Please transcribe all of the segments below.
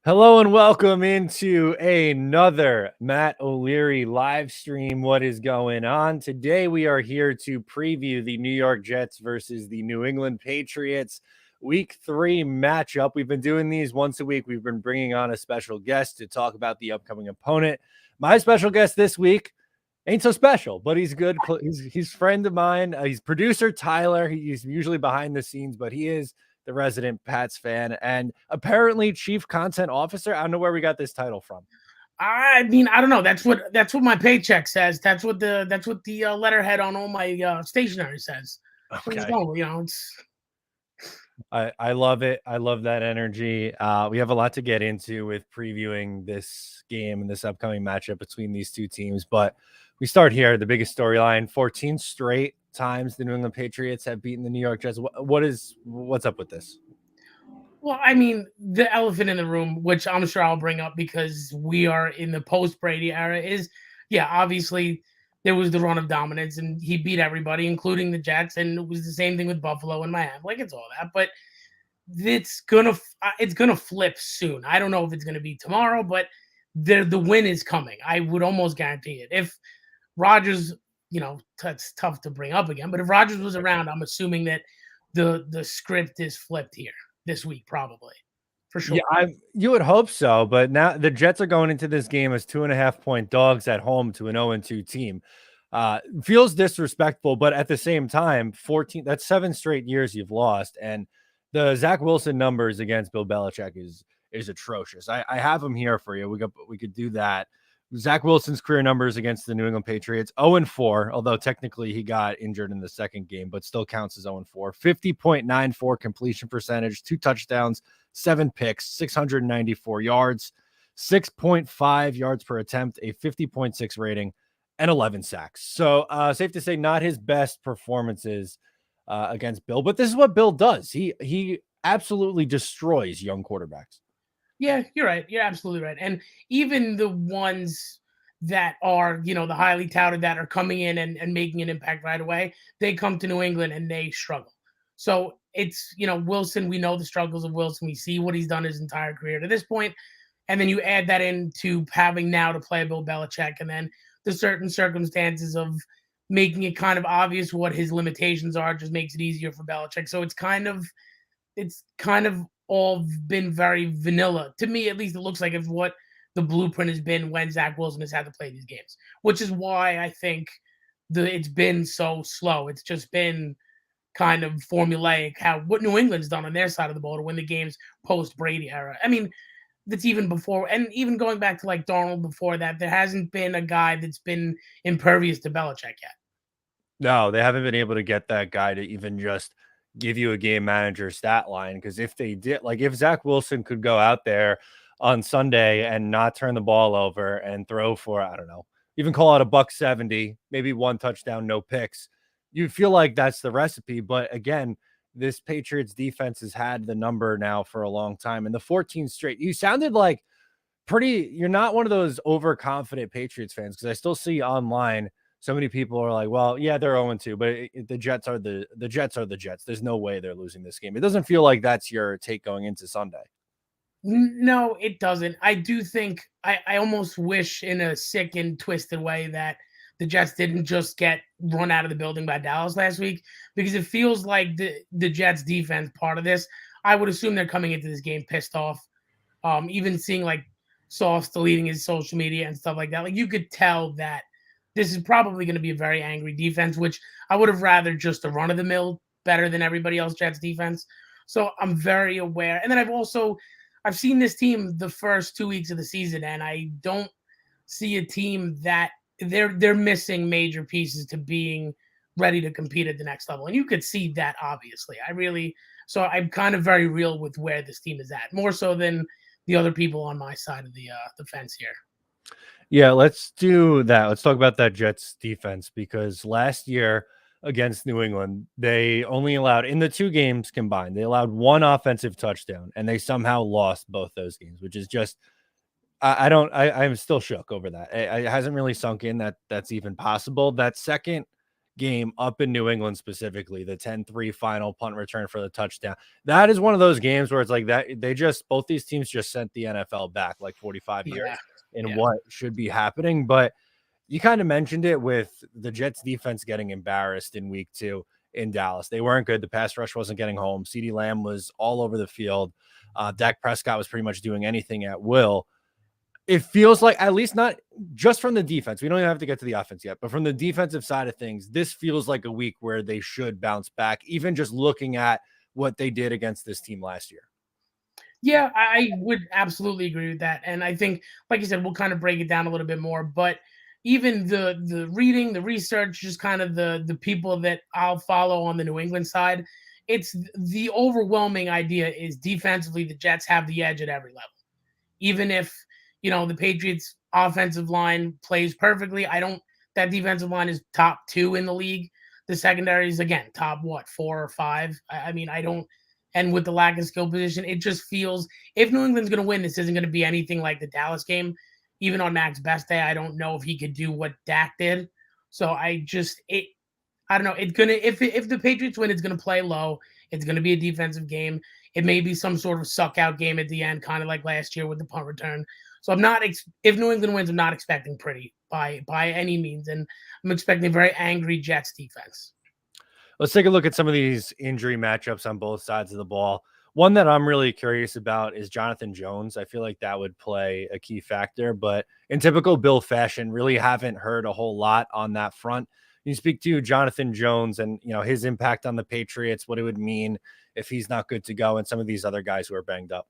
Hello and welcome into another Matt O'Leary live stream. What is going on? Today we are here to preview the New York Jets versus the New England Patriots week 3 matchup. We've been doing these once a week. We've been bringing on a special guest to talk about the upcoming opponent. My special guest this week ain't so special, but he's good. He's friend of mine. He's producer Tyler. He's usually behind the scenes, but he is the resident Pats fan and apparently chief content officer. I don't know where we got this title from. I mean, I don't know. That's what my paycheck says. That's what the letterhead on all my stationery says. So Okay. it's I love it. I love that energy. We have a lot to get into with previewing this game and this upcoming matchup between these two teams, but we start here. The biggest storyline: 14 straight times the New England Patriots have beaten the New York Jets. What's up with this? well, I mean, the elephant in the room, which I'm sure I'll bring up because we are in the post Brady era, is obviously there was the run of dominance and he beat everybody, including the Jets, and it was the same thing with Buffalo and Miami. Like it's all that, but it's gonna flip soon. I don't know if it's gonna be tomorrow, but the win is coming. I would almost guarantee it. If Rodgers, that's tough to bring up again, but if Rodgers was around, I'm assuming that the script is flipped here this week, probably for sure. Yeah, you would hope so, but now the Jets are going into this game as 2.5-point dogs at home to an 0-2 team. Feels disrespectful, but at the same time, 14, that's 7 straight years you've lost. And the Zach Wilson numbers against Bill Belichick is atrocious. I have them here for you. We could do that. Zach Wilson's career numbers against the New England Patriots: 0-4, although technically he got injured in the second game, but still counts as 0-4. 50.94 completion percentage, 2 touchdowns, 7 picks, 694 yards, 6.5 yards per attempt, a 50.6 rating, and 11 sacks. So safe to say, not his best performances against Bill, but this is what Bill does. He absolutely destroys young quarterbacks. Yeah, you're right. You're absolutely right. And even the ones that are, the highly touted that are coming in and making an impact right away, they come to New England and they struggle. So it's, Wilson, we know the struggles of Wilson. We see what he's done his entire career to this point. And then you add that into having now to play Bill Belichick and then the certain circumstances of making it kind of obvious what his limitations are just makes it easier for Belichick. So it's kind of all been very vanilla. To me, at least, it looks like it's what the blueprint has been when Zach Wilson has had to play these games, which is why I think it's been so slow. It's just been kind of formulaic what New England's done on their side of the ball to win the games post Brady era. I mean, that's even before, and even going back to like Darnold before that, there hasn't been a guy that's been impervious to Belichick yet. No, they haven't been able to get that guy to even just give you a game manager stat line. Because if they did, like if Zach Wilson could go out there on Sunday and not turn the ball over and throw for, I don't know, even call it a $170, maybe 1 touchdown, no picks, you feel like that's the recipe. But again, this Patriots defense has had the number now for a long time. And the 14 straight, you sounded like you're not one of those overconfident Patriots fans, because I still see online so many people are like, well, yeah, they're 0-2, but the Jets are the Jets are the Jets. There's no way they're losing this game. It doesn't feel like that's your take going into Sunday. No, it doesn't. I do think I almost wish in a sick and twisted way that the Jets didn't just get run out of the building by Dallas last week, because it feels like the Jets defense part of this. I would assume they're coming into this game pissed off. Even seeing like Sauce deleting his social media and stuff like that, like you could tell that this is probably going to be a very angry defense, which I would have rather just a run of the mill better than everybody else Jets defense. So I'm very aware. And then I've seen this team the first 2 weeks of the season, and I don't see a team that they're missing major pieces to being ready to compete at the next level. And you could see that obviously. So I'm kind of very real with where this team is at, more so than the other people on my side of the fence here. Yeah, let's do that. Let's talk about that Jets defense, because last year against New England, they only allowed, in the 2 games combined, they allowed 1 offensive touchdown, and they somehow lost both those games, which is just I'm still shook over that. It hasn't really sunk in that that's even possible. That second game up in New England, specifically the 10-3 final punt return for the touchdown. That is one of those games where it's like that both these teams just sent the NFL back like 45 Yeah. years in Yeah. what should be happening. But you kind of mentioned it with the Jets defense getting embarrassed in week 2 in Dallas. They weren't good. The pass rush wasn't getting home. CeeDee Lamb was all over the field. Dak Prescott was pretty much doing anything at will. It feels like, at least not just from the defense, we don't even have to get to the offense yet, but from the defensive side of things, this feels like a week where they should bounce back, even just looking at what they did against this team last year. Yeah, I would absolutely agree with that. And I think, like you said, we'll kind of break it down a little bit more. But even the reading, the research, just kind of the people that I'll follow on the New England side, it's the overwhelming idea is defensively the Jets have the edge at every level. Even if the Patriots offensive line plays perfectly, I don't that defensive line is top 2 in the league. The secondary is again top 4 or 5. I mean, I don't. And with the lack of skill position, it just feels if New England's going to win, this isn't going to be anything like the Dallas game. Even on Mac's best day, I don't know if he could do what Dak did. So I don't know. It's gonna if the Patriots win, it's gonna play low. It's gonna be a defensive game. It may be some sort of suck out game at the end, kind of like last year with the punt return. So I'm not if New England wins, I'm not expecting pretty by any means, and I'm expecting a very angry Jets defense. Let's take a look at some of these injury matchups on both sides of the ball. One that I'm really curious about is Jonathan Jones. I feel like that would play a key factor, but in typical Bill fashion, really haven't heard a whole lot on that front. You speak to Jonathan Jones and his impact on the Patriots, what it would mean if he's not good to go, and some of these other guys who are banged up.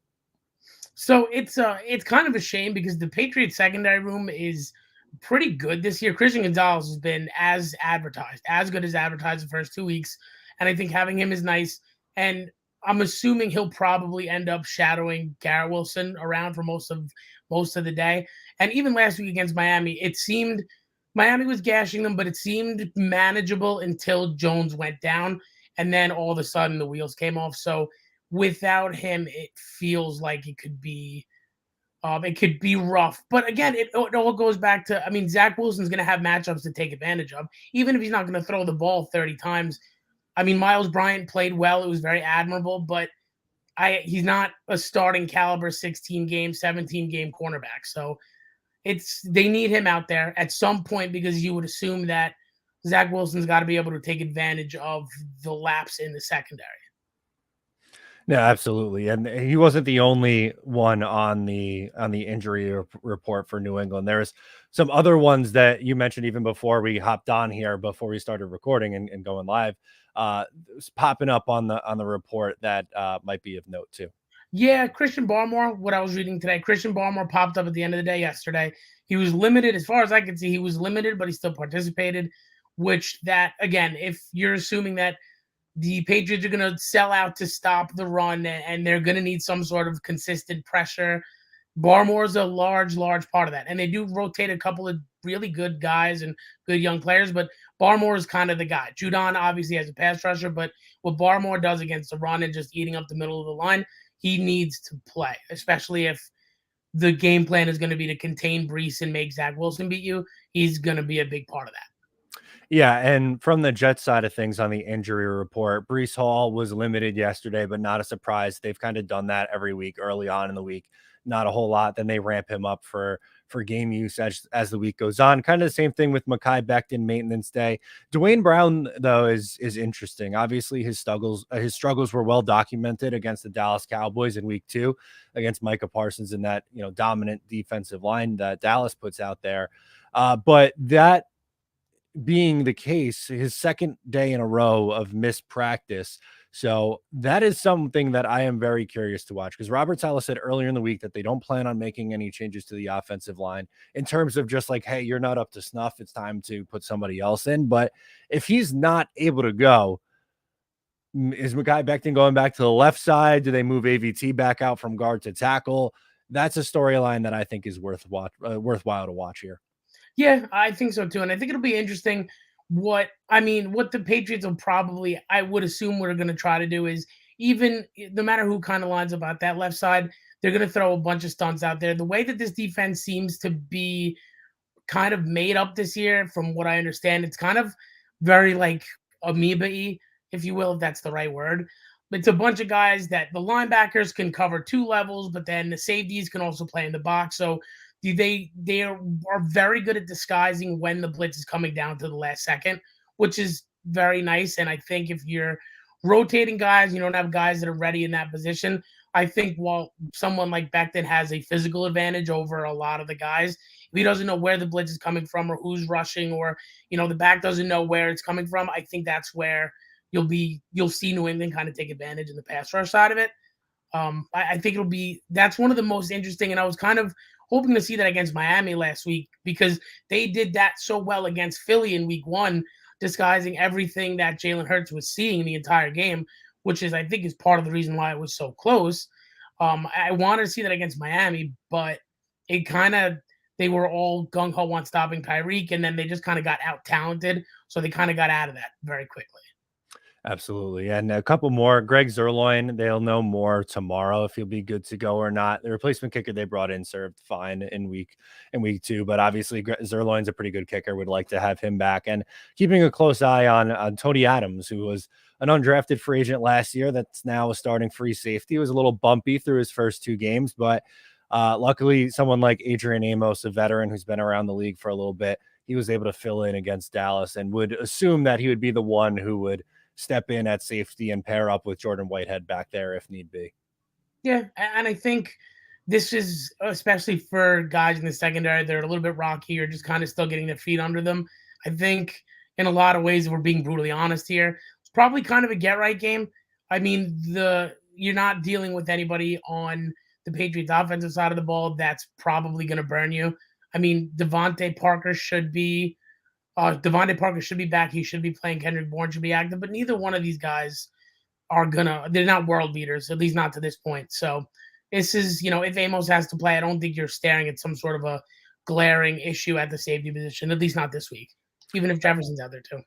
So it's kind of a shame because the Patriots secondary room is pretty good this year. Christian Gonzalez has been as advertised, as good as advertised the first 2 weeks, and I think having him is nice. And I'm assuming he'll probably end up shadowing Garrett Wilson around for most of the day. And even last week against Miami, it seemed Miami was gashing them, but it seemed manageable until Jones went down, and then all of a sudden the wheels came off. So without him, it feels like it could be rough. But again, it all goes back to, I mean, Zach Wilson's going to have matchups to take advantage of, even if he's not going to throw the ball 30 times. I mean, Miles Bryant played well. It was very admirable, but he's not a starting caliber 16 game, 17 game cornerback. So they need him out there at some point because you would assume that Zach Wilson's got to be able to take advantage of the lapse in the secondary. No, absolutely, and he wasn't the only one on the injury report for New England. There's some other ones that you mentioned even before we hopped on here, before we started recording and going live. It's popping up on the report that might be of note too. Yeah, Christian Barmore, what I was reading today, Christian Barmore popped up at the end of the day yesterday. He was limited, as far as I can see, he was limited, but he still participated, which that, again, if you're assuming that the Patriots are going to sell out to stop the run and they're going to need some sort of consistent pressure, Barmore's a large part of that. And they do rotate a couple of really good guys and good young players, but Barmore is kind of the guy. Judon obviously has a pass rusher, but what Barmore does against the run and just eating up the middle of the line, he needs to play, especially if the game plan is going to be to contain Brees and make Zach Wilson beat you. He's going to be a big part of that. Yeah, and from the Jets side of things on the injury report, Brees Hall was limited yesterday, but not a surprise. They've kind of done that every week early on in the week. Not a whole lot. Then they ramp him up for game use as the week goes on. Kind of the same thing with Mekhi Becton maintenance day. Dwayne Brown, though, is interesting. Obviously, his struggles were well documented against the Dallas Cowboys in week 2 against Micah Parsons in that dominant defensive line that Dallas puts out there. But that being the case, his second day in a row of missed practice. So that is something that I am very curious to watch, because Robert Saleh said earlier in the week that they don't plan on making any changes to the offensive line in terms of just like, hey, you're not up to snuff, it's time to put somebody else in. But if he's not able to go, is Mekhi Becton going back to the left side? Do they move AVT back out from guard to tackle? That's a storyline that I think is worthwhile to watch here. Yeah, I think so too. And I think it'll be interesting what the Patriots will probably, I would assume, what they're going to try to do is, even no matter who kind of lines up out that left side, they're going to throw a bunch of stunts out there. The way that this defense seems to be kind of made up this year, from what I understand, it's kind of very like amoeba-y, if you will, if that's the right word. But it's a bunch of guys that the linebackers can cover two levels, but then the safeties can also play in the box. So they are very good at disguising when the blitz is coming down to the last second, which is very nice. And I think if you're rotating guys, you don't have guys that are ready in that position. I think while someone like Becton has a physical advantage over a lot of the guys, if he doesn't know where the blitz is coming from or who's rushing, or the back doesn't know where it's coming from, I think that's where you'll see New England kind of take advantage in the pass rush side of it. I think that's one of the most interesting, and I was kind of hoping to see that against Miami last week because they did that so well against Philly in week one, disguising everything that Jalen Hurts was seeing the entire game, which is, I think, is part of the reason why it was so close. I wanted to see that against Miami, but it kind of they were all gung ho on stopping Tyreek, and then they just kind of got out talented, so they kind of got out of that very quickly. Absolutely. And a couple more. Greg Zerloin, they'll know more tomorrow if he'll be good to go or not. The replacement kicker they brought in served fine in week 2, but obviously Zerloin's a pretty good kicker. Would like to have him back. And keeping a close eye on Tony Adams, who was an undrafted free agent last year that's now a starting free safety. It was a little bumpy through his first 2 games, but luckily someone like Adrian Amos, a veteran who's been around the league for a little bit, he was able to fill in against Dallas, and would assume that he would be the one who would step in at safety and pair up with Jordan Whitehead back there if need be. Yeah, and I think this is especially for guys in the secondary. They're a little bit rocky or just kind of still getting their feet under them. I think in a lot of ways, if we're being brutally honest here, it's probably kind of a get right game. I mean, you're not dealing with anybody on the Patriots offensive side of the ball that's probably going to burn you. I mean, Devontae Parker should be back. He should be playing. Kendrick Bourne should be active, but neither one of these guys they're not world beaters, at least not to this point. So this is, if Amos has to play, I don't think you're staring at some sort of a glaring issue at the safety position, at least not this week, even if Jefferson's out there too.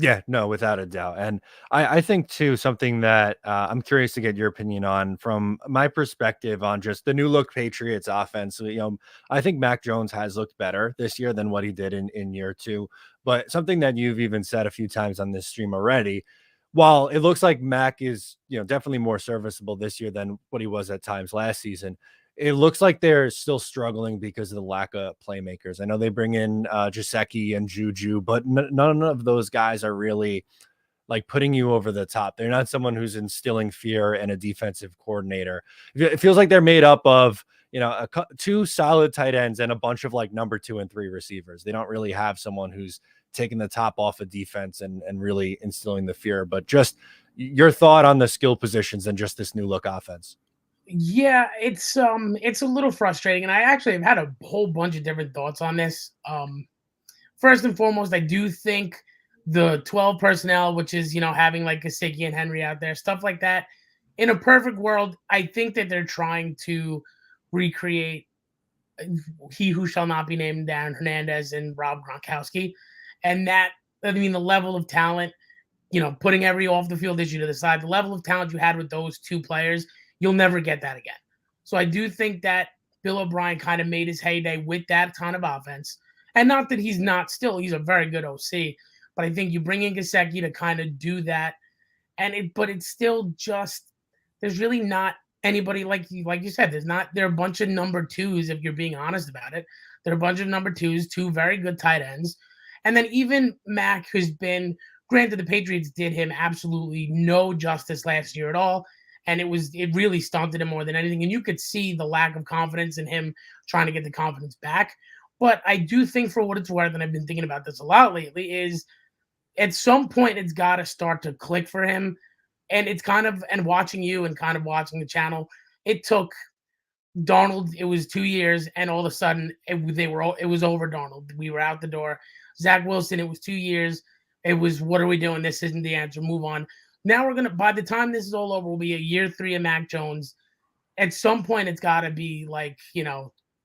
Yeah, no, without a doubt. And I think too, something that I'm curious to get your opinion on from my perspective on just the new look Patriots offense. I think Mac Jones has looked better this year than what he did in year 2. But something that you've even said a few times on this stream already, while it looks like Mac is, definitely more serviceable this year than what he was at times last season, it looks like they're still struggling because of the lack of playmakers. I know they bring in Gesicki and Juju, but none of those guys are really like putting you over the top. They're not someone who's instilling fear in a defensive coordinator. It feels like they're made up of, 2 solid tight ends and a bunch of like number 2 and 3 receivers. They don't really have someone who's taking the top off of defense and really instilling the fear. But just your thought on the skill positions and just this new look offense. Yeah, it's a little frustrating, and I actually have had a whole bunch of different thoughts on this. First and foremost, I do think the 12 personnel, which is having like Gesicki and Henry out there, stuff like that. In a perfect world, I think that they're trying to recreate he who shall not be named, Darren Hernandez and Rob Gronkowski, and that, I mean, the level of talent, putting every off the field issue to the side, the level of talent you had with those 2 players, you'll never get that again. So I do think that Bill O'Brien kind of made his heyday with that ton of offense. And not that he's he's a very good OC, but I think you bring in Gesicki to kind of do that. But it's still just, there's really not anybody like you said, there are a bunch of number 2s, if you're being honest about it. There are a bunch of number 2s, 2 very good tight ends. And then even Mac, who's been, granted, the Patriots did him absolutely no justice last year at all. And it really stunted him more than anything. And you could see the lack of confidence in him trying to get the confidence back. But I do think, for what it's worth, and I've been thinking about this a lot lately, is at some point it's got to start to click for him. And it's and watching you and kind of watching the channel, it took Darnold, it was 2 years, and all of a sudden it was over Darnold. We were out the door. Zach Wilson, it was 2 years. It was, what are we doing? This isn't the answer. Move on. Now by the time this is all over, we'll be a year 3 of Mac Jones. At some point, it's got to be like,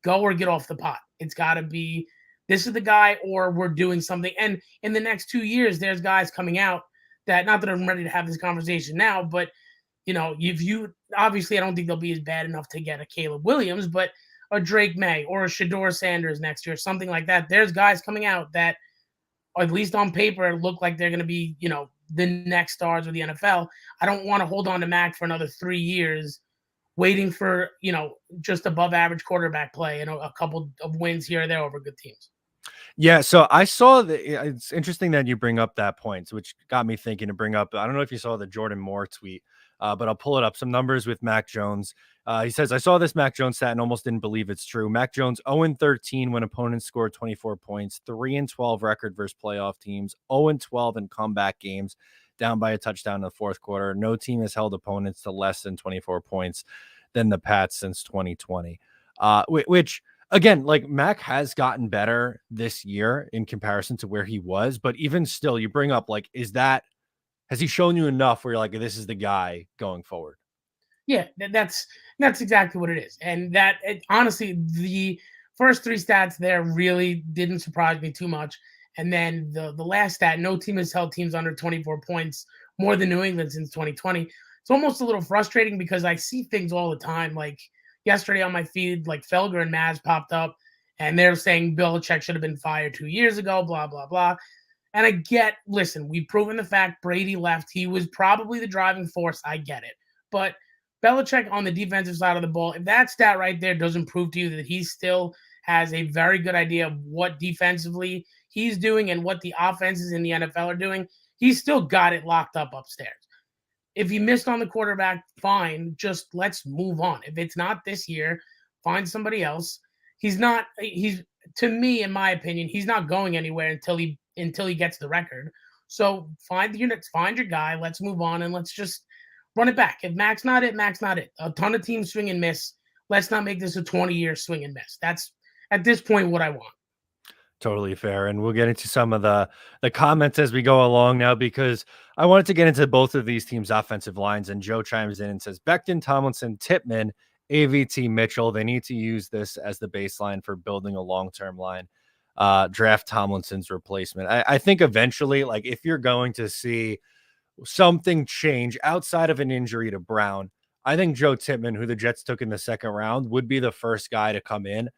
go or get off the pot. It's got to be, this is the guy, or we're doing something. And in the next 2 years, there's guys coming out that, not that I'm ready to have this conversation now, but, obviously, I don't think they'll be as bad enough to get a Caleb Williams, but a Drake May or a Shador Sanders next year, something like that. There's guys coming out that or at least on paper, look like they're going to be, the next stars of the NFL. I don't want to hold on to Mac for another 3 years, waiting for, just above average quarterback play and a couple of wins here or there over good teams. Yeah, so I saw it's interesting that you bring up that point, which got me thinking to bring up. I don't know if you saw the Jordan Moore tweet, but I'll pull it up. Some numbers with Mac Jones. He says, I saw this Mac Jones stat and almost didn't believe it's true. Mac Jones 0-13 when opponents scored 24 points, 3-12 record versus playoff teams, 0-12 in comeback games, down by a touchdown in the fourth quarter. No team has held opponents to less than 24 points than the Pats since 2020. Which again, like Mac has gotten better this year in comparison to where he was, but even still, you bring up like, has he shown you enough where you're like, this is the guy going forward? Yeah, that's exactly what it is. And honestly, the first three stats there really didn't surprise me too much. And then the last stat, no team has held teams under 24 points more than New England since 2020. It's almost a little frustrating because I see things all the time. Like yesterday on my feed, like Felger and Maz popped up and they're saying Belichick should have been fired 2 years ago, blah, blah, blah. And listen, we've proven the fact Brady left. He was probably the driving force. I get it. But Belichick on the defensive side of the ball, if that stat right there doesn't prove to you that he still has a very good idea of what defensively he's doing and what the offenses in the NFL are doing, he's still got it locked up upstairs. If he missed on the quarterback, fine. Just let's move on. If it's not this year, find somebody else. He's to me, in my opinion, he's not going anywhere until he gets the record. So find the units, find your guy. Let's move on and let's just run it back. If Mac's not it, Mac's not it. A ton of teams swing and miss. Let's not make this a 20-year swing and miss. That's at this point what I want. Totally fair. And we'll get into some of the comments as we go along now, because I wanted to get into both of these teams' offensive lines. And Joe chimes in and says, Becton, Tomlinson, Tippmann, AVT, Mitchell, they need to use this as the baseline for building a long-term line. Draft Tomlinson's replacement. I think eventually, like if you're going to see something change outside of an injury to Brown, I think Joe Tippmann, who the Jets took in the second round, would be the first guy to come in.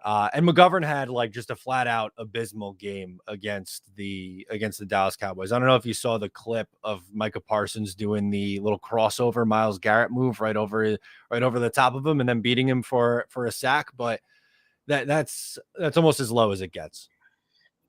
And McGovern had like just a flat out abysmal game against the Dallas Cowboys. I don't know if you saw the clip of Micah Parsons doing the little crossover Myles Garrett move right over the top of him and then beating him for a sack. But that's almost as low as it gets.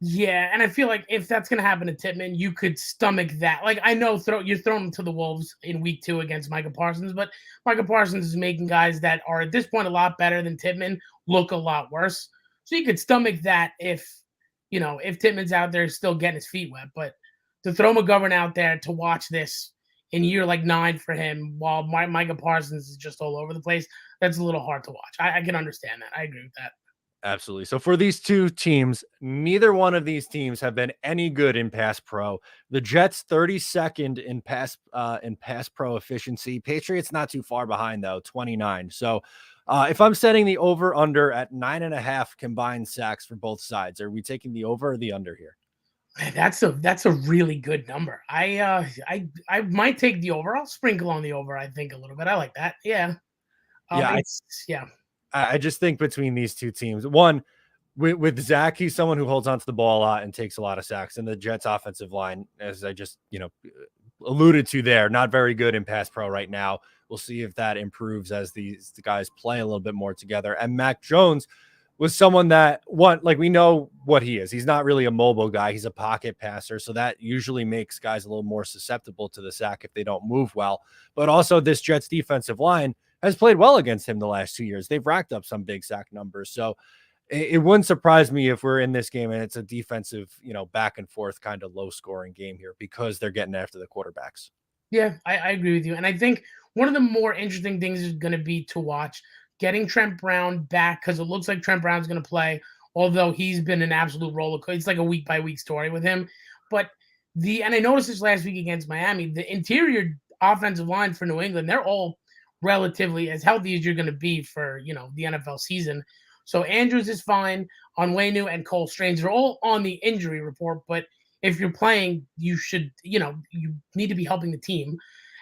Yeah, and I feel like if that's going to happen to Tippmann, you could stomach that. Like, I know you're throwing him to the Wolves in week 2 against Micah Parsons, but Micah Parsons is making guys that are at this point a lot better than Tippmann look a lot worse. So you could stomach that if Tippmann's out there still getting his feet wet. But to throw McGovern out there to watch this in year like 9 for him while Micah Parsons is just all over the place, that's a little hard to watch. I can understand that. I agree with that. Absolutely. So for these two teams, neither one of these teams have been any good in pass pro. The Jets 32nd in pass pro efficiency. Patriots not too far behind though, 29. So if I'm setting the over under at 9.5 combined sacks for both sides, are we taking the over or the under here? That's a really good number. I might take the over. I'll sprinkle on the over. I think a little bit. I like that. Yeah. Yeah. I just think between these two teams, one with Zach, he's someone who holds onto the ball a lot and takes a lot of sacks. And the Jets offensive line, as I just, alluded to there, not very good in pass pro right now. We'll see if that improves as the guys play a little bit more together. And Mac Jones was someone that we know what he is. He's not really a mobile guy. He's a pocket passer. So that usually makes guys a little more susceptible to the sack if they don't move well. But also this Jets defensive line has played well against him the last 2 years. They've racked up some big sack numbers. So it wouldn't surprise me if we're in this game and it's a defensive, back and forth kind of low scoring game here because they're getting after the quarterbacks. Yeah, I agree with you. And I think one of the more interesting things is going to be to watch getting Trent Brown back, because it looks like Trent Brown's going to play, although he's been an absolute roller coaster. It's like a week by week story with him. But and I noticed this last week against Miami, the interior offensive line for New England, they're all relatively as healthy as you're going to be for, the NFL season. So Andrews is fine. Onwenu and Cole Strange are all on the injury report, but if you're playing, you should, you need to be helping the team.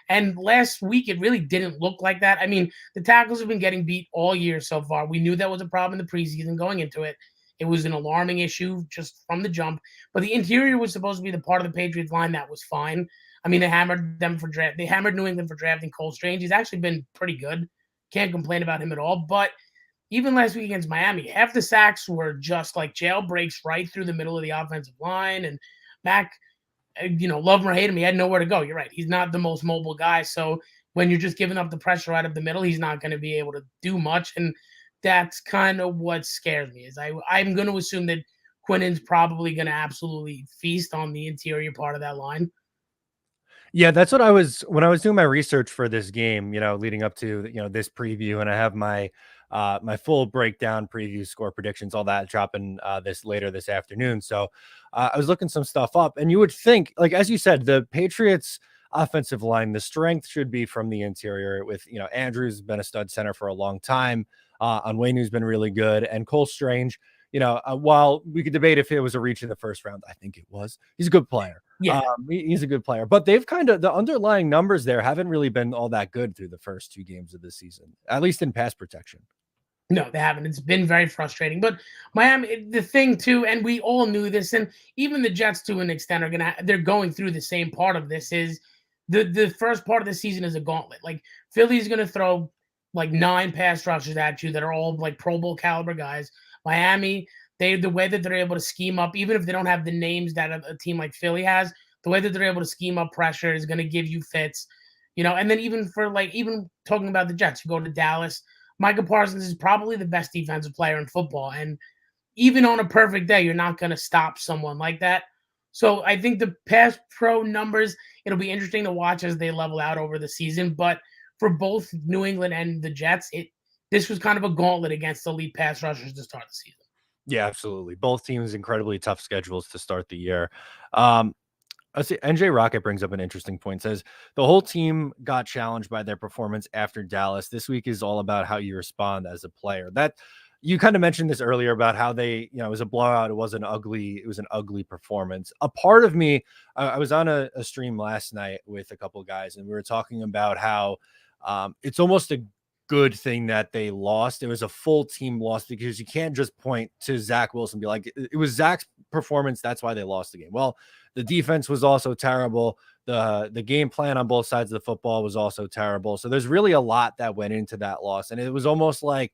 And last week, it really didn't look like that. I mean, the tackles have been getting beat all year so far. We knew that was a problem in the preseason going into it. It was an alarming issue just from the jump. But the interior was supposed to be the part of the Patriots line that was fine. I mean, they hammered them for draft. They hammered New England for drafting Cole Strange. He's actually been pretty good. Can't complain about him at all. But even last week against Miami, half the sacks were just like jailbreaks right through the middle of the offensive line. And Mac, love him or hate him, he had nowhere to go. You're right. He's not the most mobile guy. So when you're just giving up the pressure out of the middle, he's not going to be able to do much. And that's kind of what scares me is I'm going to assume that Quinnen's probably going to absolutely feast on the interior part of that line. Yeah, that's what I was when I was doing my research for this game, leading up to, this preview, and I have my full breakdown, preview, score predictions, all that dropping this later this afternoon. So I was looking some stuff up, and you would think, like as you said, the Patriots offensive line, the strength should be from the interior with, Andrews been a stud center for a long time. Onwenu been really good, and Cole Strange, while we could debate if it was a reach in the first round, I think it was. He's a good player. Yeah. He's a good player, but they've the underlying numbers there haven't really been all that good through the first 2 games of the season, at least in pass protection. No, they haven't. It's been very frustrating. But Miami, the thing too, and we all knew this, and even the Jets to an extent they're going through the same part of this. Is the first part of the season is a gauntlet. Like Philly's going to throw like 9 pass rushers at you that are all like Pro Bowl caliber guys. Miami, the way that they're able to scheme up, even if they don't have the names that a team like Philly has, the way that they're able to scheme up pressure is going to give you fits. And then even talking about the Jets, you go to Dallas. Micah Parsons is probably the best defensive player in football. And even on a perfect day, you're not going to stop someone like that. So I think the pass pro numbers, it'll be interesting to watch as they level out over the season. But for both New England and the Jets, this was kind of a gauntlet against elite pass rushers to start the season. Yeah, absolutely. Both teams incredibly tough schedules to start the year. Let's see, NJ Rocket brings up an interesting point. Says the whole team got challenged by their performance after Dallas. This week is all about how you respond as a player. That you kind of mentioned this earlier about how they, it was a blowout. It was an ugly performance. A part of me, I was on a stream last night with a couple of guys, and we were talking about how it's almost a good thing that they lost. It was a full team loss because you can't just point to Zach Wilson and be like, it was Zach's performance. That's why they lost the game. Well, the defense was also terrible. The game plan on both sides of the football was also terrible. So there's really a lot that went into that loss. And it was almost like,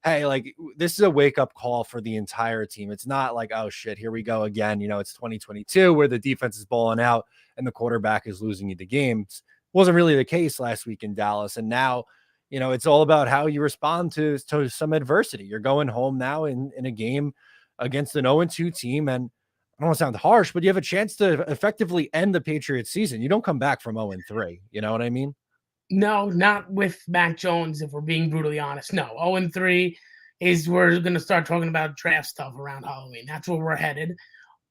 hey, like this is a wake-up call for the entire team. It's not like, oh shit, here we go again. It's 2022 where the defense is balling out and the quarterback is losing you the games. Wasn't really the case last week in Dallas. And now, it's all about how you respond to some adversity. You're going home now in a game against an 0-2 team. And I don't want to sound harsh, but you have a chance to effectively end the Patriots season. You don't come back from 0-3. You know what I mean? No, not with Mac Jones, if we're being brutally honest. No, 0-3 is we're going to start talking about draft stuff around Halloween. That's where we're headed.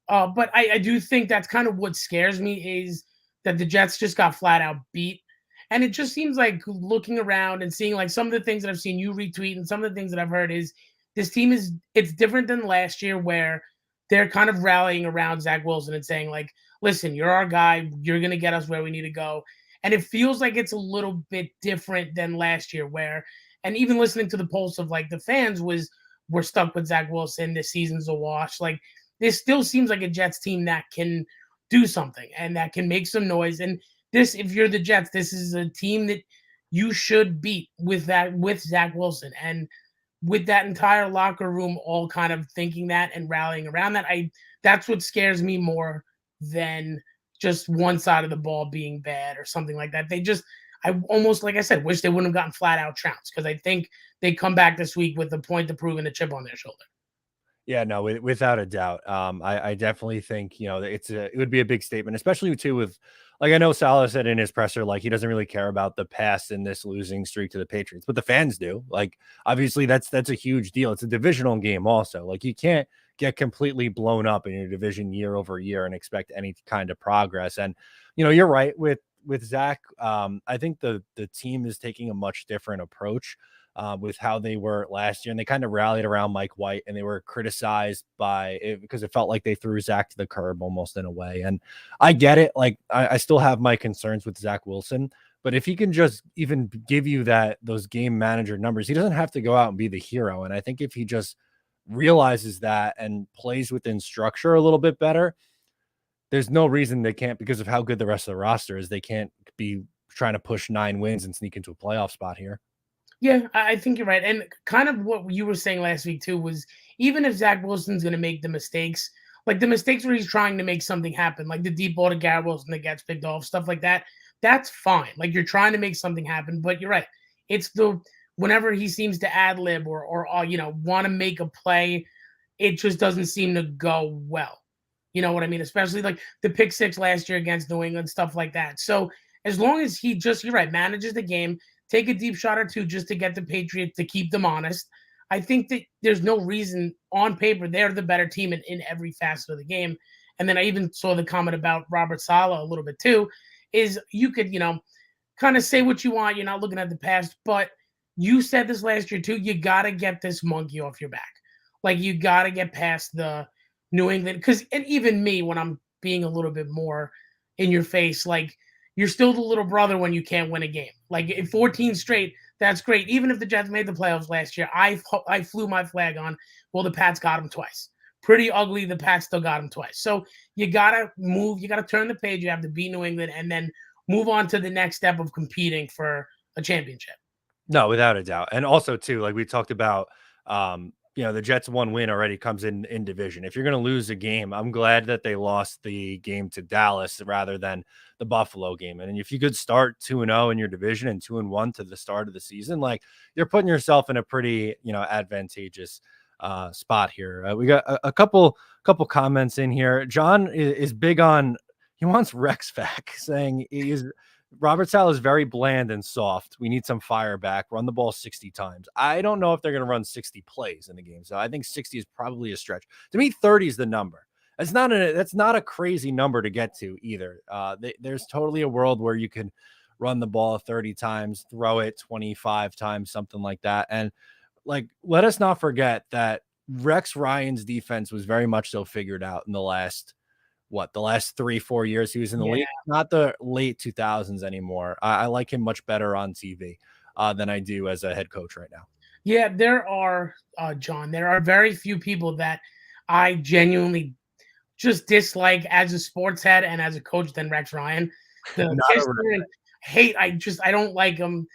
But I do think that's kind of what scares me is that the Jets just got flat out beat. And it just seems like looking around and seeing like some of the things that I've seen you retweet and some of the things that I've heard is this team it's different than last year where they're kind of rallying around Zach Wilson and saying like, listen, you're our guy. You're going to get us where we need to go. And it feels like it's a little bit different than last year where, and even listening to the pulse of like the fans we're stuck with Zach Wilson. This season's a wash. Like this still seems like a Jets team that can do something and that can make some noise. And if you're the Jets, this is a team that you should beat with Zach Wilson. And with that entire locker room all kind of thinking that and rallying around that, that's what scares me more than just one side of the ball being bad or something like that. I almost, like I said, wish they wouldn't have gotten flat out trounced because I think they come back this week with a point to prove and a chip on their shoulder. Yeah, no, without a doubt. I definitely think, it would be a big statement, especially too with, like, I know Salah said in his presser, like he doesn't really care about the past in this losing streak to the Patriots, but the fans do. Like, obviously that's a huge deal. It's a divisional game also. Like you can't get completely blown up in your division year over year and expect any kind of progress. And, you're right with Zach. I think the team is taking a much different approach. With how they were last year. And they kind of rallied around Mike White and they were criticized by it because it felt like they threw Zach to the curb almost in a way. And I get it. Like I still have my concerns with Zach Wilson, but if he can just even give you those game manager numbers, he doesn't have to go out and be the hero. And I think if he just realizes that and plays within structure a little bit better, there's no reason they can't, because of how good the rest of the roster is, they can't be trying to push 9 wins and sneak into a playoff spot here. Yeah, I think you're right. And kind of what you were saying last week too was even if Zach Wilson's going to make the mistakes, like the mistakes where he's trying to make something happen, like the deep ball to Garrett Wilson that gets picked off, stuff like that, that's fine. Like you're trying to make something happen, but you're right. It's the whenever he seems to ad lib or want to make a play, it just doesn't seem to go well. You know what I mean? Especially like the pick six last year against New England, stuff like that. So as long as he just, you're right, manages the game, take a deep shot or two just to get the Patriots to keep them honest. I think that there's no reason on paper they're the better team in every facet of the game. And then I even saw the comment about Robert Saleh a little bit too, is you could, kind of say what you want. You're not looking at the past, but you said this last year too. You got to get this monkey off your back. Like you got to get past the New England. And even me, when I'm being a little bit more in your face, like you're still the little brother when you can't win a game. Like in 14 straight, that's great. Even if the Jets made the playoffs last year, I flew my flag on. Well, the Pats got them twice. Pretty ugly. The Pats still got them twice. So you gotta move. You gotta turn the page. You have to beat New England and then move on to the next step of competing for a championship. No, without a doubt. And also too, like we talked about, the Jets 1 win already comes in division. If you're going to lose a game, I'm glad that they lost the game to Dallas rather than the Buffalo game. And if you could start 2-0 in your division and 2-1 to the start of the season, like you're putting yourself in a pretty, advantageous spot here. We got a couple comments in here. John is big on, he wants Rex back, saying Robert Saleh is very bland and soft. We need some fire back. Run the ball 60 times. I don't know if they're going to run 60 plays in the game. So I think 60 is probably a stretch. To me, 30 is the number. That's not a crazy number to get to either. There's totally a world where you can run the ball 30 times, throw it 25 times, something like that. And like, let us not forget that Rex Ryan's defense was very much so figured out in the last 3-4 years he was in the league, not the late 2000s anymore. I like him much better on TV than I do as a head coach right now. Yeah, there are, John, there are very few people that I genuinely just dislike as a sports head and as a coach than Rex Ryan. The history, I don't like him.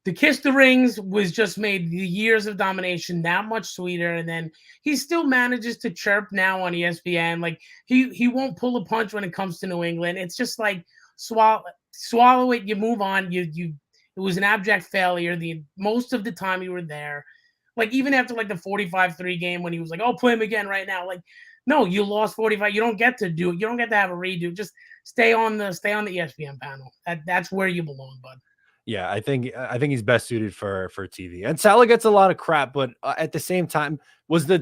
The Kiss the Rings was just made the years of domination that much sweeter. And then he still manages to chirp now on ESPN. Like he won't pull a punch when it comes to New England. It's just like swallow it, you move on. It was an abject failure. Most of the time you were there. Like even after like the 45-3 game when he was like, oh, play him again right now. Like, no, you lost 45. You don't get to do it. You don't get to have a redo. Just stay on the ESPN panel. That's where you belong, bud. Yeah, I think he's best suited for TV. And Saleh gets a lot of crap, but at the same time, was the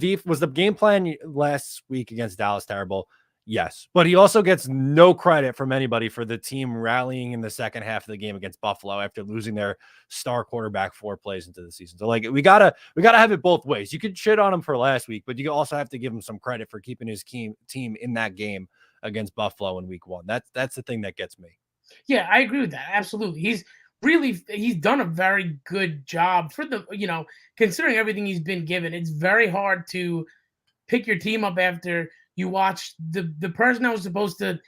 game plan last week against Dallas terrible? Yes, but he also gets no credit from anybody for the team rallying in the second half of the game against Buffalo after losing their star quarterback 4 plays into the season. So like we gotta have it both ways. You could shit on him for last week, but you also have to give him some credit for keeping his team in that game against Buffalo in week 1. That's the thing that gets me. Yeah, I agree with that. Absolutely. He's done a very good job for the, considering everything he's been given. It's very hard to pick your team up after you watch the person that was supposed to,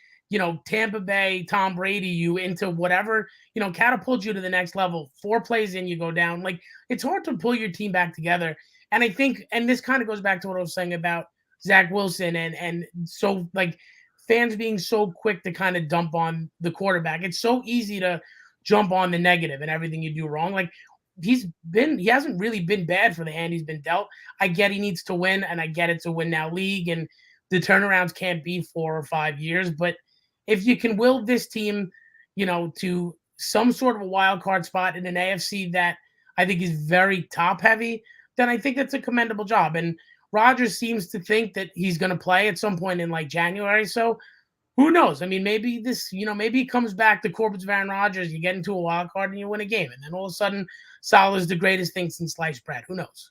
Tampa Bay, Tom Brady you into whatever, catapult you to the next level. 4 plays in, you go down. Like it's hard to pull your team back together. And I think, and this kind of goes back to what I was saying about Zach Wilson and so like fans being so quick to kind of dump on the quarterback. It's so easy to jump on the negative and everything you do wrong. Like he hasn't really been bad for the hand he's been dealt. I get he needs to win, and I get it's a win now league, and the turnarounds can't be 4 or 5 years. But if you can will this team, to some sort of a wild card spot in an AFC that I think is very top heavy, then I think that's a commendable job. And Rodgers seems to think that he's going to play at some point in like January. So who knows? I mean, maybe maybe he comes back to Corbett's of Aaron Rodgers, you get into a wild card and you win a game. And then all of a sudden, Saleh is the greatest thing since sliced bread. Who knows?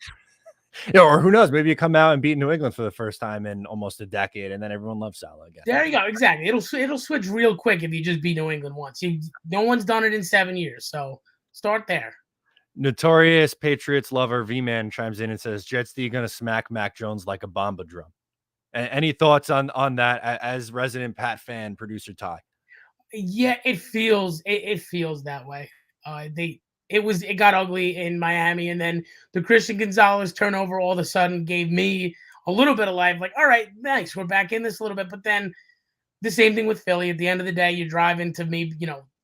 Or who knows? Maybe you come out and beat New England for the first time in almost a decade, and then everyone loves Saleh again. There you go. Exactly. It'll switch real quick if you just beat New England once. No one's done it in 7 years. So start there. Notorious Patriots lover V-Man chimes in and says, "Jets D gonna smack Mac Jones like a bomba drum." Any thoughts on that as resident Pat fan, producer Ty? Yeah, it feels that way. They it got ugly in Miami, and then the Christian Gonzalez turnover all of a sudden gave me a little bit of life. Like, all right, nice, we're back in this a little bit. But then the same thing with Philly. At the end of the day, you're driving to maybe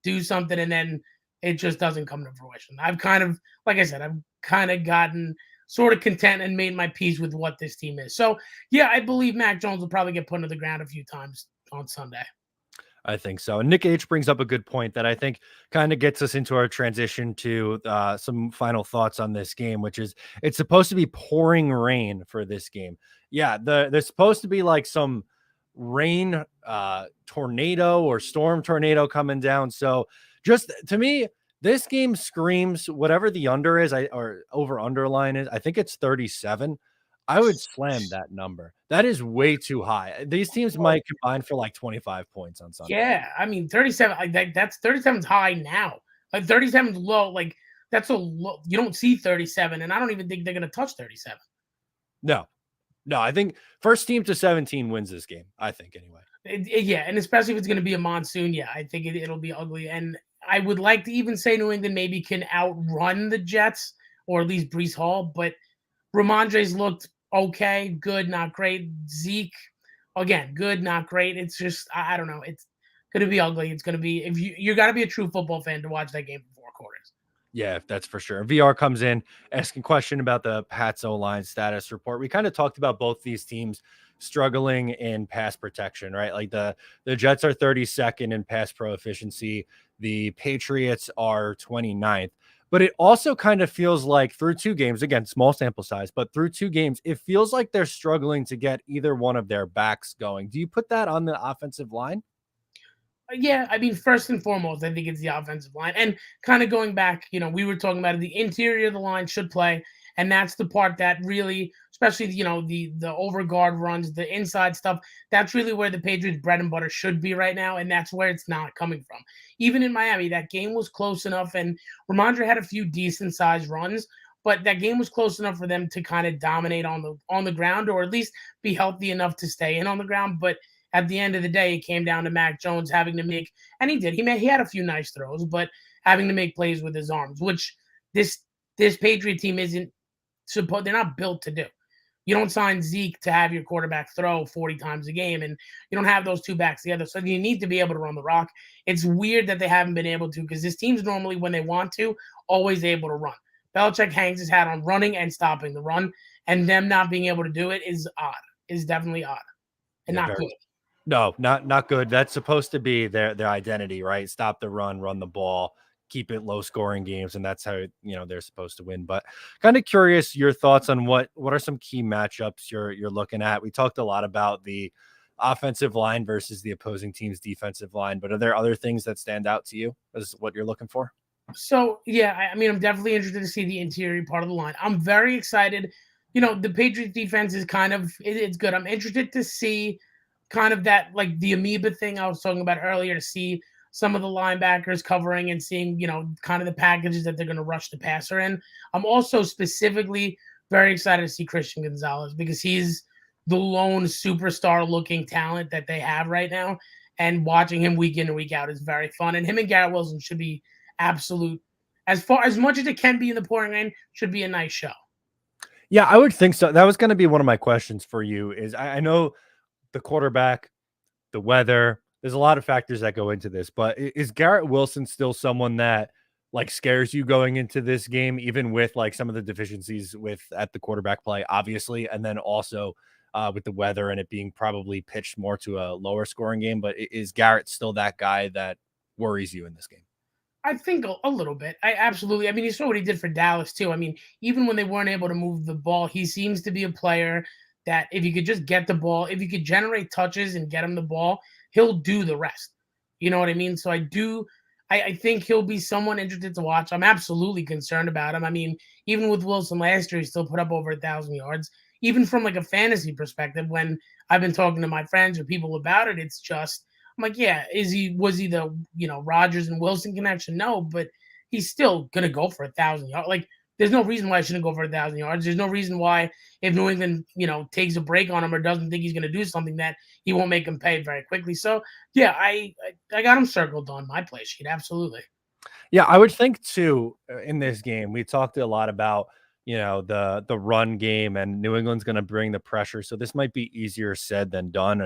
do something, and then it just doesn't come to fruition. I've kind of, like I said, I've kind of gotten sort of content and made my peace with what this team is. So yeah, I believe Mac Jones will probably get put into the ground a few times on Sunday. I think so. And Nick H brings up a good point that I think kind of gets us into our transition to some final thoughts on this game, which is it's supposed to be pouring rain for this game. Yeah, there's supposed to be like some rain tornado or storm tornado coming down. So just to me, this game screams whatever the under is, or over underline is. I think it's 37. I would slam that number. That is way too high. These teams might combine for like 25 points on Sunday. Yeah, I mean 37. Like that's 37's high now. Like 37's low. Like that's a low. You don't see 37, and I don't even think they're gonna touch 37. No, no. I think first team to 17 wins this game. I think anyway. Yeah, and especially if it's gonna be a monsoon. Yeah, I think it'll be ugly. And I would like to even say New England maybe can outrun the Jets or at least Brees Hall, but Ramondre's looked okay, good, not great. Zeke, again, good, not great. It's just I don't know. It's gonna be ugly. It's gonna be if you got to be a true football fan to watch that game for 4 quarters. Yeah, that's for sure. VR comes in asking question about the Pats O-line status report. We kind of talked about both these teams struggling in pass protection, right? Like the Jets are 32nd in pass pro efficiency. The Patriots are 29th. But it also kind of feels like through two games, again, small sample size, but through two games, it feels like they're struggling to get either one of their backs going. Do you put that on the offensive line? Yeah, I mean, first and foremost, I think it's the offensive line. And kind of going back, we were talking about it, the interior of the line should play. And that's the part that really, especially, the over guard runs, the inside stuff, that's really where the Patriots' bread and butter should be right now. And that's where it's not coming from. Even in Miami, that game was close enough. And Ramondre had a few decent sized runs, but that game was close enough for them to kind of dominate on the ground, or at least be healthy enough to stay in on the ground. But at the end of the day, it came down to Mac Jones having to make, and he did. He had a few nice throws, but having to make plays with his arms, which this Patriot team isn't supposed. They're not built to do. You don't sign Zeke to have your quarterback throw 40 times a game, and you don't have those two backs together. So you need to be able to run the rock. It's weird that they haven't been able to, because this team's normally, when they want to, always able to run. Belichick hangs his hat on running and stopping the run, and them not being able to do it is odd. Is definitely odd and Yeah, not very. good. No, not good. That's supposed to be their identity, right? Stop the run the ball, keep it low scoring games, and that's how they're supposed to win. But kind of curious your thoughts on what are some key matchups you're looking at. We talked a lot about the offensive line versus the opposing team's defensive line, but are there other things that stand out to you as what you're looking for? So yeah, I mean, I'm definitely interested to see the interior part of the line. I'm very excited. The Patriots defense is it's good. I'm interested to see kind of that, like the amoeba thing I was talking about earlier, to see some of the linebackers covering and seeing, kind of the packages that they're going to rush the passer in. I'm also specifically very excited to see Christian Gonzalez, because he's the lone superstar looking talent that they have right now. And watching him week in and week out is very fun. And him and Garrett Wilson should be absolute, as much as it can be in the pouring rain, should be a nice show. Yeah, I would think so. That was going to be one of my questions for you. Is I know the quarterback, the weather. There's a lot of factors that go into this, but is Garrett Wilson still someone that like scares you going into this game, even with like some of the deficiencies with at the quarterback play, obviously, and then also with the weather and it being probably pitched more to a lower scoring game? But is Garrett still that guy that worries you in this game? I think a little bit. I absolutely. I mean, you saw what he did for Dallas too. I mean, even when they weren't able to move the ball, he seems to be a player that if you could just get the ball, if you could generate touches and get him the ball, he'll do the rest. You know what I mean? So I do. I think he'll be someone interested to watch. I'm absolutely concerned about him. I mean, even with Wilson last year, he still put up over 1,000 yards. Even from like a fantasy perspective, when I've been talking to my friends or people about it, it's just I'm like, yeah, was he the Rodgers and Wilson connection? No, but he's still gonna go for 1,000 yards. Like, there's no reason why I shouldn't go for 1,000 yards. There's no reason why if New England, takes a break on him or doesn't think he's gonna do something that he won't make him pay very quickly. So yeah, I got him circled on my play sheet. Absolutely. Yeah, I would think too in this game. We talked a lot about the run game, and New England's going to bring the pressure. So this might be easier said than done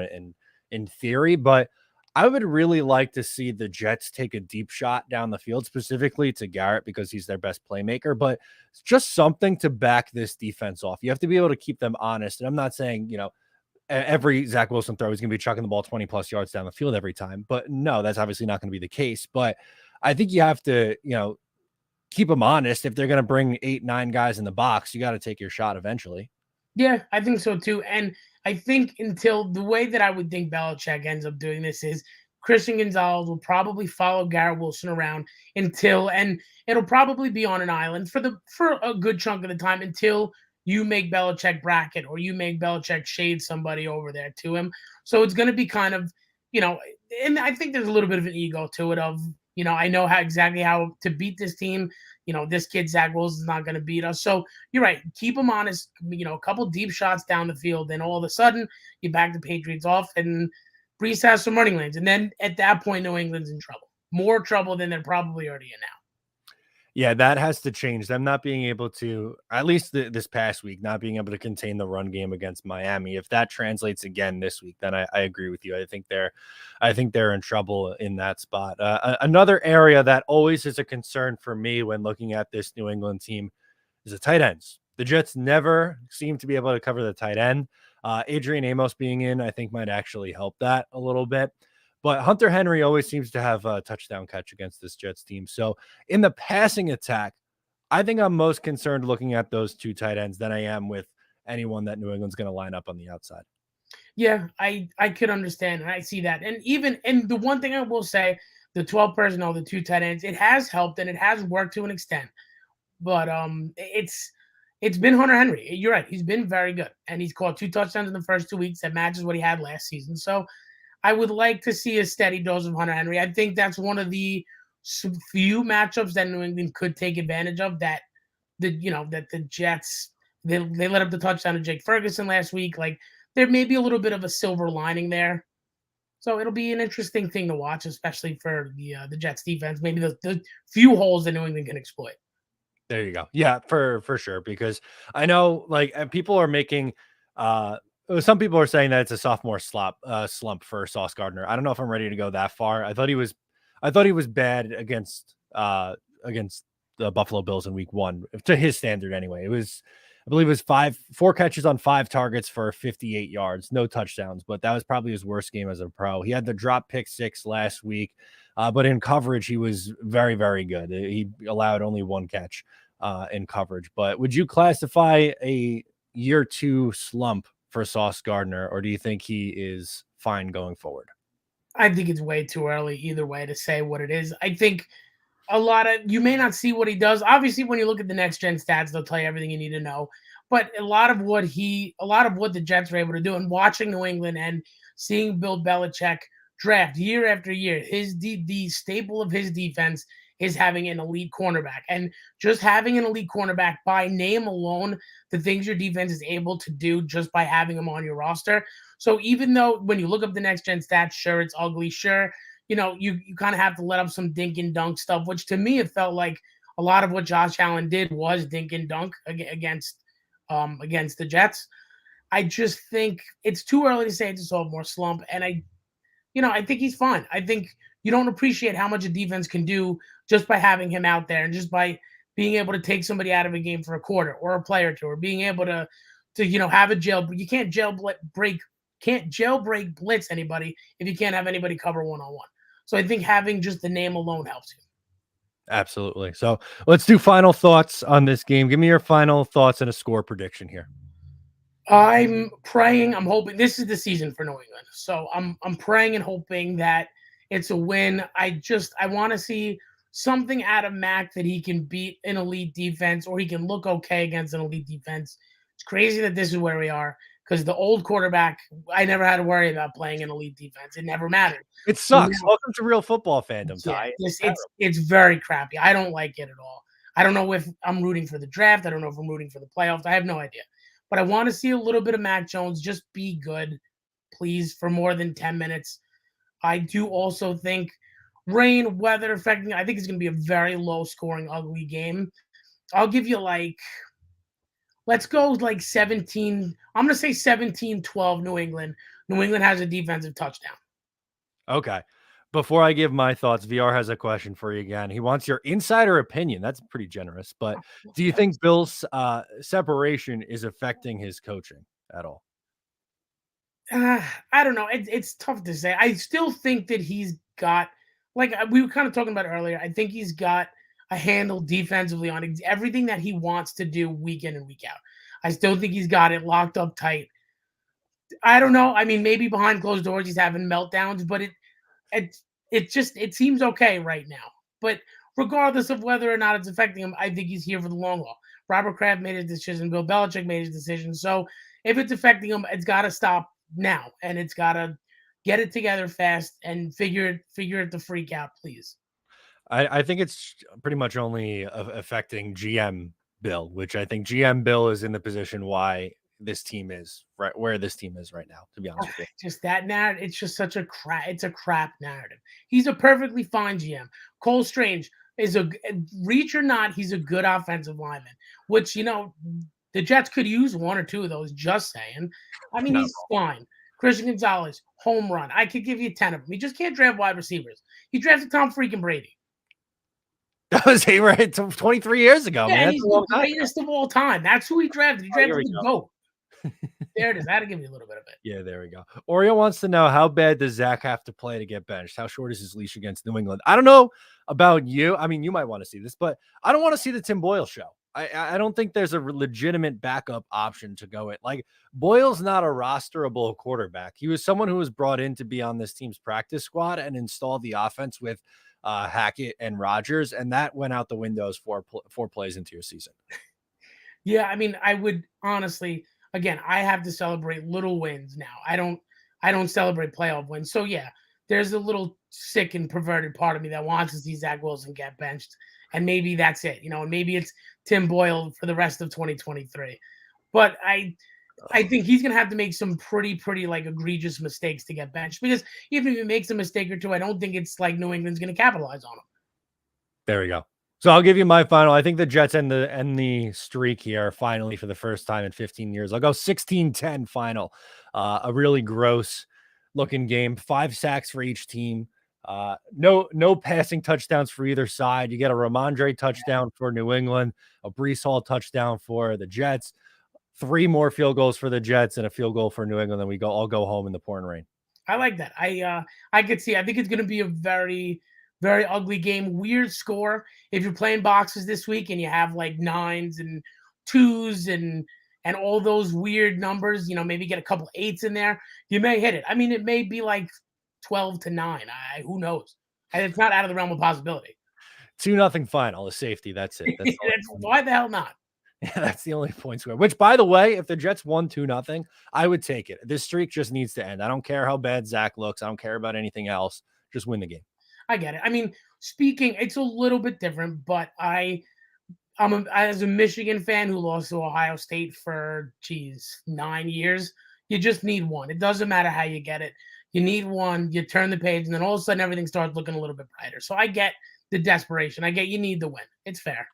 in theory, but I would really like to see the Jets take a deep shot down the field, specifically to Garrett because he's their best playmaker. But it's just something to back this defense off. You have to be able to keep them honest. And I'm not saying every Zach Wilson throw is going to be chucking the ball 20 plus yards down the field every time. But no, that's obviously not going to be the case. But I think you have to, keep them honest. If they're going to bring 8, 9 guys in the box, you got to take your shot eventually. Yeah, I think so too. And I think until the way that I would think Belichick ends up doing this is Christian Gonzalez will probably follow Garrett Wilson around and it'll probably be on an island for a good chunk of the time until you make Belichick bracket or you make Belichick shade somebody over there to him. So it's going to be kind of, you know, and I think there's a little bit of an ego to it of, I know how exactly how to beat this team. This kid Zach Wilson is not going to beat us. So you're right. Keep them honest. A couple deep shots down the field, and all of a sudden you back the Patriots off, and Brees has some running lanes. And then at that point, New England's in trouble. More trouble than they're probably already in now. Yeah, that has to change. Them not being able to, at least this past week, not being able to contain the run game against Miami. If that translates again this week, then I agree with you. I think they're in trouble in that spot. Another area that always is a concern for me when looking at this New England team is the tight ends. The Jets never seem to be able to cover the tight end. Adrian Amos being in, I think, might actually help that a little bit. But Hunter Henry always seems to have a touchdown catch against this Jets team. So in the passing attack, I think I'm most concerned looking at those two tight ends than I am with anyone that New England's going to line up on the outside. Yeah, I could understand, and I see that. And the one thing I will say, the 12 personnel, the two tight ends, it has helped and it has worked to an extent. But it's been Hunter Henry. You're right. He's been very good. And he's caught 2 touchdowns in the first 2 weeks. That matches what he had last season. So I would like to see a steady dose of Hunter Henry. I think that's one of the few matchups that New England could take advantage of that the Jets they let up the touchdown to Jake Ferguson last week. Like, there may be a little bit of a silver lining there. So it'll be an interesting thing to watch, especially for the Jets defense. Maybe the few holes that New England can exploit. There you go. Yeah, for sure. Because I know people are making some people are saying that it's a sophomore slump for Sauce Gardner. I don't know if I'm ready to go that far. I thought he was bad against the Buffalo Bills in week 1 to his standard anyway. I believe it was 4 catches on 5 targets for 58 yards, no touchdowns, but that was probably his worst game as a pro. He had the drop pick 6 last week, but in coverage, he was very, very good. He allowed only 1 catch in coverage. But would you classify a year 2 slump for Sauce Gardner, or do you think he is fine going forward? I think it's way too early either way to say what it is. I think you may not see what he does. Obviously, when you look at the next gen stats, they'll tell you everything you need to know. But a lot of what the Jets were able to do, and watching New England and seeing Bill Belichick draft year after year, the staple of his defense is having an elite cornerback. And just having an elite cornerback by name alone, the things your defense is able to do just by having him on your roster. So even though when you look up the next gen stats, sure, it's ugly, sure, you kind of have to let up some dink and dunk stuff, which to me, it felt like a lot of what Josh Allen did was dink and dunk against the Jets. I just think it's too early to say it's a sophomore slump. And I think he's fine. I think you don't appreciate how much a defense can do just by having him out there and just by being able to take somebody out of a game for a quarter or a play or two, or being able to have a jail. You can't jailbreak blitz anybody if you can't have anybody cover one-on-one. So I think having just the name alone helps you. Absolutely. So let's do final thoughts on this game. Give me your final thoughts and a score prediction here. I'm praying, I'm hoping this is the season for New England. So I'm praying and hoping that it's a win. I want to see something out of Mac that he can beat an elite defense, or he can look okay against an elite defense. It's crazy that this is where we are. because the old quarterback, I never had to worry about playing an elite defense. It never mattered. It But sucks. now, Welcome to real football fandom, yeah, Ty. this Terrible. it's very crappy. I don't like it at all. I don't know if I'm rooting for the draft. I don't know if I'm rooting for the playoffs. I have no idea. But I want to see a little bit of Mac Jones just be good, please, for more than 10 minutes. I do also think rain, weather affecting, I think it's going to be a very low scoring, ugly game. I'll give you like, let's go like 17. I'm going to say 17-12 New England. New England has a defensive touchdown. Okay. Before I give my thoughts, VR has a question for you again. He wants your insider opinion. That's pretty generous. But do you think Bill's separation is affecting his coaching at all? I don't know. It's tough to say. I still think that he's got, like we were kind of talking about earlier, I think he's got a handle defensively on everything that he wants to do week in and week out. I still think he's got it locked up tight. I don't know. I mean, maybe behind closed doors he's having meltdowns, but it it seems okay right now. But regardless of whether or not it's affecting him, I think he's here for the long haul. Robert Kraft made his decision. Bill Belichick made his decision. So if it's affecting him, it's got to stop now, and it's got to get it together fast and figure it the freak out, please. I think it's pretty much only affecting GM Bill, which I think GM Bill is in the position why this team is right where this team is right now, to be honest with you. Just that narrative, it's just such a crap. It's a crap narrative. He's a perfectly fine GM. Cole Strange is a reach or not. He's a good offensive lineman, which the Jets could use one or two of those. Just saying. I mean, he's fine. Christian Gonzalez, home run. I could give you 10 of them. He just can't draft wide receivers. He drafted Tom freaking Brady. That was right 23 years ago, Yeah, man. and he's the greatest of all time. That's who he drafted. He drafted the GOAT. There it is. That'll give you a little bit of it. Yeah, there we go. Oreo wants to know, how bad does Zach have to play to get benched? How short is his leash against New England? I don't know about you. I mean, you might want to see this, but I don't want to see the Tim Boyle show. I don't think there's a legitimate backup option to go at. Like, Boyle's not a rosterable quarterback. He was someone who was brought in to be on this team's practice squad and install the offense with Hackett and Rodgers, and that went out the windows four plays into your season. Yeah, I mean, I would honestly, again, I have to celebrate little wins now. I don't celebrate playoff wins. So yeah, there's a little sick and perverted part of me that wants to see Zach Wilson get benched. And maybe that's it, and maybe it's Tim Boyle for the rest of 2023. But I think he's gonna have to make some pretty like egregious mistakes to get benched, because even if he makes a mistake or two, I don't think it's like New England's gonna capitalize on him. There we go. So I'll give you my final. I think the Jets end the streak here finally for the first time in 15 years. I'll go 16-10 final. A really gross looking game. 5 sacks for each team. No passing touchdowns for either side. You get a Ramondre touchdown for New England, a Breece Hall touchdown for the Jets, 3 more field goals for the Jets, and a field goal for New England. Then we all go home in the pouring rain. I like that. I could see. I think it's going to be a very, very ugly game. Weird score. If you're playing boxes this week and you have like 9s and 2s and all those weird numbers, maybe get a couple 8s in there, you may hit it. I mean, it may be like 12-9. Who knows? And it's not out of the realm of possibility. 2-0 final, a safety. That's it. That's why the hell not? Yeah, that's the only point score. Which, by the way, if the Jets won 2-0, I would take it. This streak just needs to end. I don't care how bad Zach looks. I don't care about anything else. Just win the game. I get it. I mean, it's a little bit different, but as a Michigan fan who lost to Ohio State for 9 years, you just need one. It doesn't matter how you get it. You need one. You turn the page, and then all of a sudden everything starts looking a little bit brighter. So I get the desperation. I get you need the win. It's fair.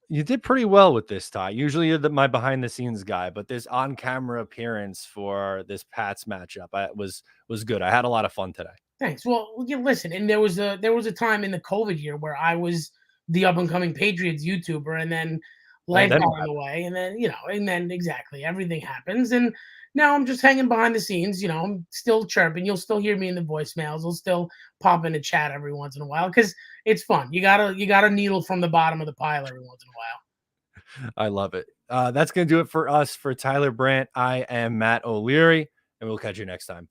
You did pretty well with this, Ty. Usually you're my behind the scenes guy, but this on camera appearance for this Pats matchup was good. I had a lot of fun today. Thanks. Well, listen, and there was a time in the COVID year where I was the up and coming Patriots YouTuber, and then life got in the way, and then exactly everything happens, and now I'm just hanging behind the scenes. I'm still chirping. You'll still hear me in the voicemails. I'll still pop in the chat every once in a while because it's fun. You gotta needle from the bottom of the pile every once in a while. I love it. That's gonna do it for us. For Tyler Brandt, I am Matt O'Leary, and we'll catch you next time.